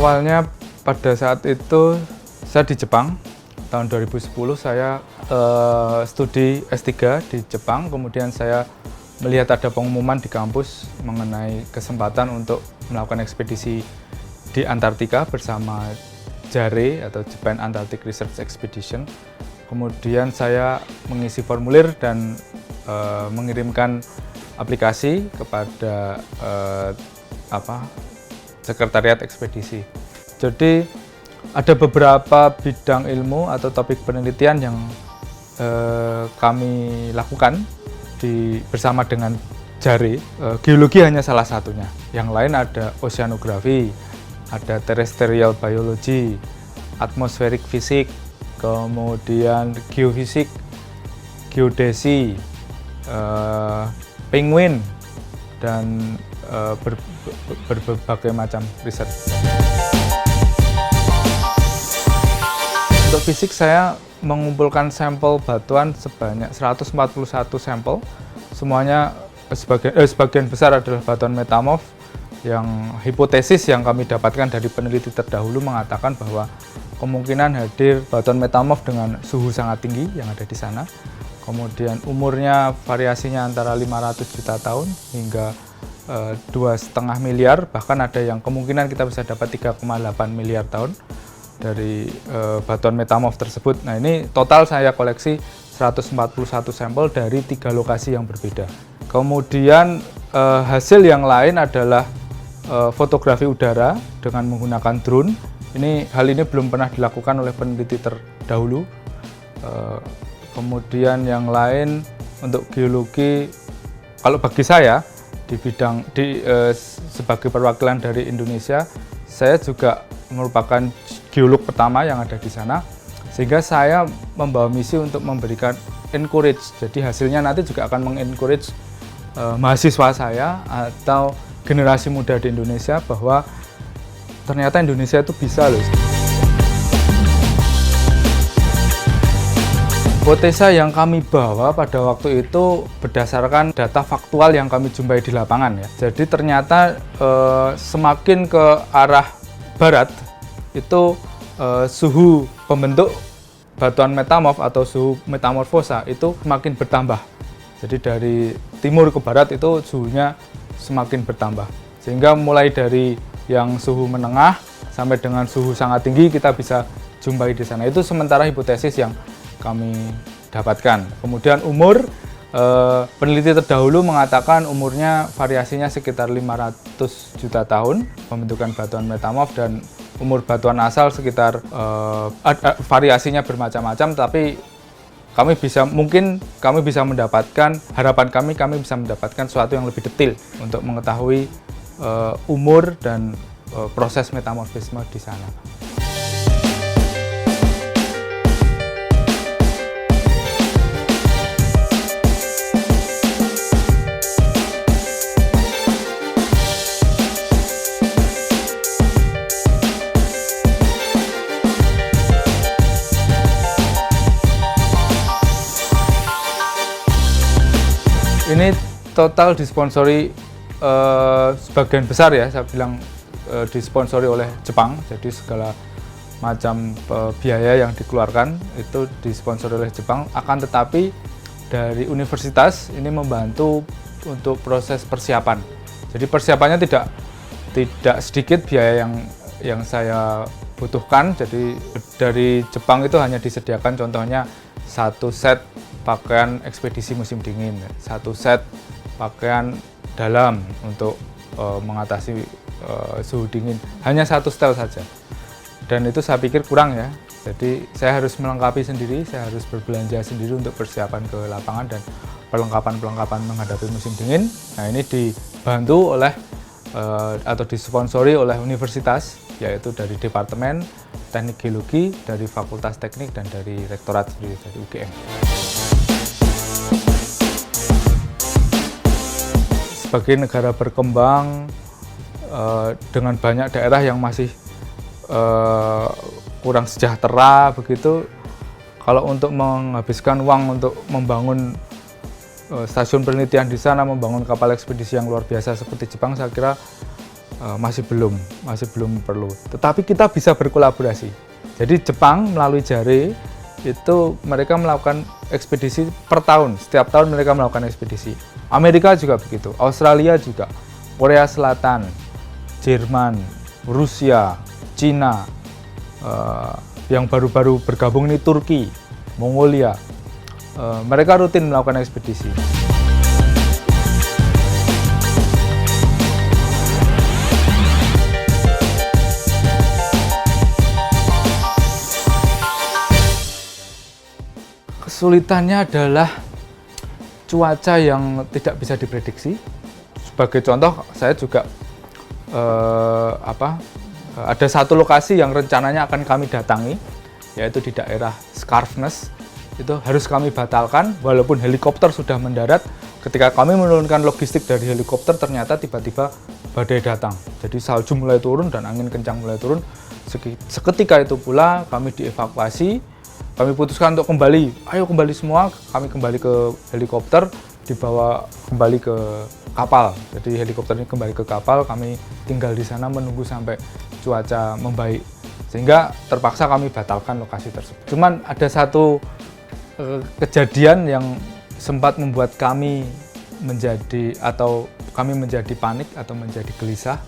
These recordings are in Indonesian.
Awalnya pada saat itu saya di Jepang, tahun 2010 saya studi S3 di Jepang, kemudian saya melihat ada pengumuman di kampus mengenai kesempatan untuk melakukan ekspedisi di Antartika bersama JARE atau Japan Antarctic Research Expedition. Kemudian saya mengisi formulir dan mengirimkan aplikasi kepada sekretariat ekspedisi. Jadi ada beberapa bidang ilmu atau topik penelitian yang kami lakukan bersama dengan JARE. Geologi hanya salah satunya. Yang lain ada oceanografi, ada terrestrial biology, atmospheric physics, kemudian geofisik, geodesi, penguin, dan berbagai macam riset. Untuk fisik saya mengumpulkan sampel batuan sebanyak 141 sampel. Semuanya sebagian besar adalah batuan metamorf yang hipotesis yang kami dapatkan dari peneliti terdahulu mengatakan bahwa kemungkinan hadir batuan metamorf dengan suhu sangat tinggi yang ada di sana. Kemudian umurnya variasinya antara 500 juta tahun hingga 2,5 miliar, bahkan ada yang kemungkinan kita bisa dapat 3,8 miliar tahun dari batuan metamorf tersebut. Nah, ini total saya koleksi 141 sampel dari 3 lokasi yang berbeda. Kemudian hasil yang lain adalah fotografi udara dengan menggunakan drone. Hal ini belum pernah dilakukan oleh peneliti terdahulu. Kemudian yang lain untuk geologi, kalau bagi saya sebagai perwakilan dari Indonesia, saya juga merupakan geolog pertama yang ada di sana, sehingga saya membawa misi untuk memberikan encourage. Jadi hasilnya nanti juga akan mengencourage mahasiswa saya atau generasi muda di Indonesia bahwa ternyata Indonesia itu bisa loh. Hipotesa yang kami bawa pada waktu itu berdasarkan data faktual yang kami jumpai di lapangan ya. Jadi ternyata semakin ke arah barat itu suhu pembentuk batuan metamorf atau suhu metamorfosa itu semakin bertambah. Jadi dari timur ke barat itu suhunya semakin bertambah. Sehingga mulai dari yang suhu menengah sampai dengan suhu sangat tinggi kita bisa jumpai di sana. Itu sementara hipotesis yang kami dapatkan. Kemudian umur, peneliti terdahulu mengatakan umurnya variasinya sekitar 500 juta tahun pembentukan batuan metamorf, dan umur batuan asal sekitar variasinya bermacam-macam, tapi kami bisa mendapatkan, harapan kami bisa mendapatkan sesuatu yang lebih detail untuk mengetahui umur dan proses metamorfisme di sana. Ini total disponsori sebagian besar ya, saya bilang disponsori oleh Jepang, jadi segala macam biaya yang dikeluarkan itu disponsori oleh Jepang. Akan tetapi dari universitas ini membantu untuk proses persiapan. Jadi persiapannya tidak sedikit biaya yang saya butuhkan. Jadi dari Jepang itu hanya disediakan contohnya 1 set pakaian ekspedisi musim dingin, 1 set pakaian dalam untuk mengatasi suhu dingin, hanya 1 setel saja. Dan itu saya pikir kurang ya. Jadi saya harus melengkapi sendiri, saya harus berbelanja sendiri untuk persiapan ke lapangan dan perlengkapan menghadapi musim dingin. Nah, ini dibantu oleh atau disponsori oleh universitas, yaitu dari Departemen Teknik Geologi, dari Fakultas Teknik, dan dari Rektorat sendiri, dari UGM. Sebagai negara berkembang dengan banyak daerah yang masih kurang sejahtera begitu, kalau untuk menghabiskan uang untuk membangun stasiun penelitian di sana, membangun kapal ekspedisi yang luar biasa seperti Jepang, saya kira masih belum perlu. Tetapi kita bisa berkolaborasi. Jadi Jepang melalui JARE itu mereka melakukan ekspedisi per tahun. Setiap tahun mereka melakukan ekspedisi. Amerika juga begitu, Australia juga, Korea Selatan, Jerman, Rusia, Cina, yang baru-baru bergabung ini Turki, Mongolia. Mereka rutin melakukan ekspedisi. Kesulitannya adalah cuaca yang tidak bisa diprediksi. Sebagai contoh, saya juga ada satu lokasi yang rencananya akan kami datangi, yaitu di daerah Skarfness. Itu harus kami batalkan walaupun helikopter sudah mendarat. Ketika kami menurunkan logistik dari helikopter, ternyata tiba-tiba badai datang. Jadi salju mulai turun dan angin kencang mulai turun. Seketika itu pula kami dievakuasi. Kami putuskan untuk kembali, ayo kembali semua, kami kembali ke helikopter, dibawa kembali ke kapal. Jadi helikopter ini kembali ke kapal, kami tinggal di sana menunggu sampai cuaca membaik. Sehingga terpaksa kami batalkan lokasi tersebut. Cuman ada satu kejadian yang sempat membuat kami menjadi panik atau menjadi gelisah.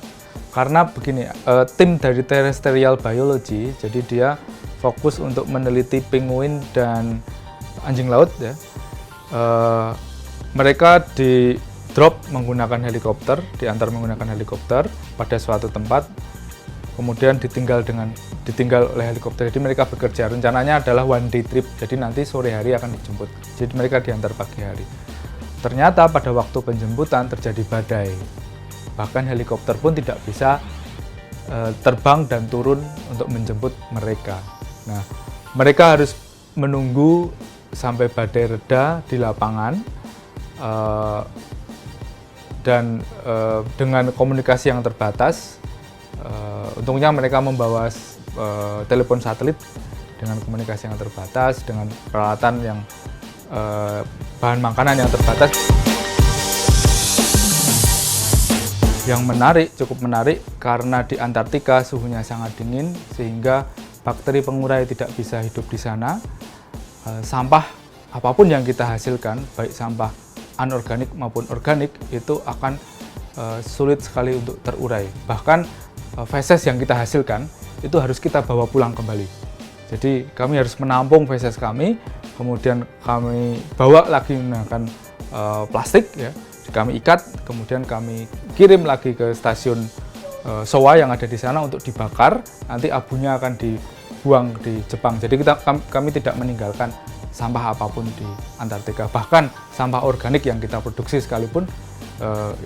Karena begini, tim dari Terrestrial Biology, jadi dia fokus untuk meneliti penguin dan anjing laut ya. Mereka di drop menggunakan helikopter, diantar menggunakan helikopter pada suatu tempat, kemudian ditinggal oleh helikopter. Jadi mereka bekerja, rencananya adalah one day trip, jadi nanti sore hari akan dijemput. Jadi mereka diantar pagi hari. Ternyata pada waktu penjemputan terjadi badai, bahkan helikopter pun tidak bisa terbang dan turun untuk menjemput mereka. Nah, mereka harus menunggu sampai badai reda di lapangan, dan dengan komunikasi yang terbatas, untungnya mereka membawa telepon satelit dengan komunikasi yang terbatas, dengan peralatan yang bahan makanan yang terbatas. Yang menarik, cukup menarik, karena di Antartika suhunya sangat dingin sehingga bakteri pengurai tidak bisa hidup di sana. Sampah apapun yang kita hasilkan, baik sampah anorganik maupun organik, itu akan sulit sekali untuk terurai. Bahkan feses yang kita hasilkan itu harus kita bawa pulang kembali. Jadi kami harus menampung feses kami, kemudian kami bawa lagi menggunakan plastik, ya, kami ikat, kemudian kami kirim lagi ke stasiun Showa yang ada di sana untuk dibakar. Nanti abunya akan dibuang di Jepang. Jadi kami tidak meninggalkan sampah apapun di Antartika. Bahkan sampah organik yang kita produksi sekalipun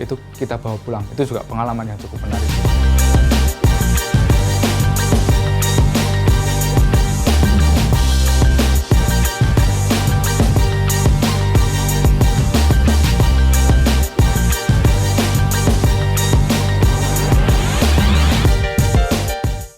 itu kita bawa pulang. Itu juga pengalaman yang cukup menarik.